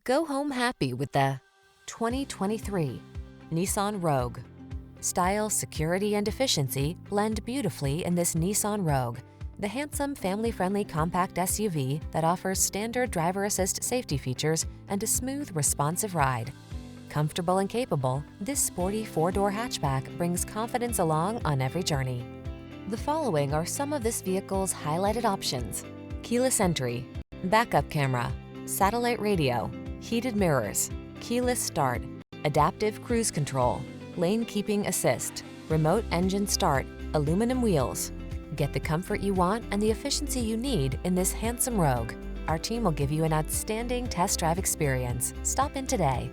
Go home happy with the 2023 Nissan Rogue. Style, security, and efficiency blend beautifully in this Nissan Rogue, the handsome, family-friendly compact SUV that offers standard driver assist safety features and a smooth, responsive ride. Comfortable and capable, this sporty four-door hatchback brings confidence along on every journey. The following are some of this vehicle's highlighted options: keyless entry, backup camera, satellite radio, heated mirrors, keyless start, adaptive cruise control, lane keeping assist, remote engine start, aluminum wheels. Get the comfort you want and the efficiency you need in this handsome Rogue. Our team will give you an outstanding test drive experience. Stop in today.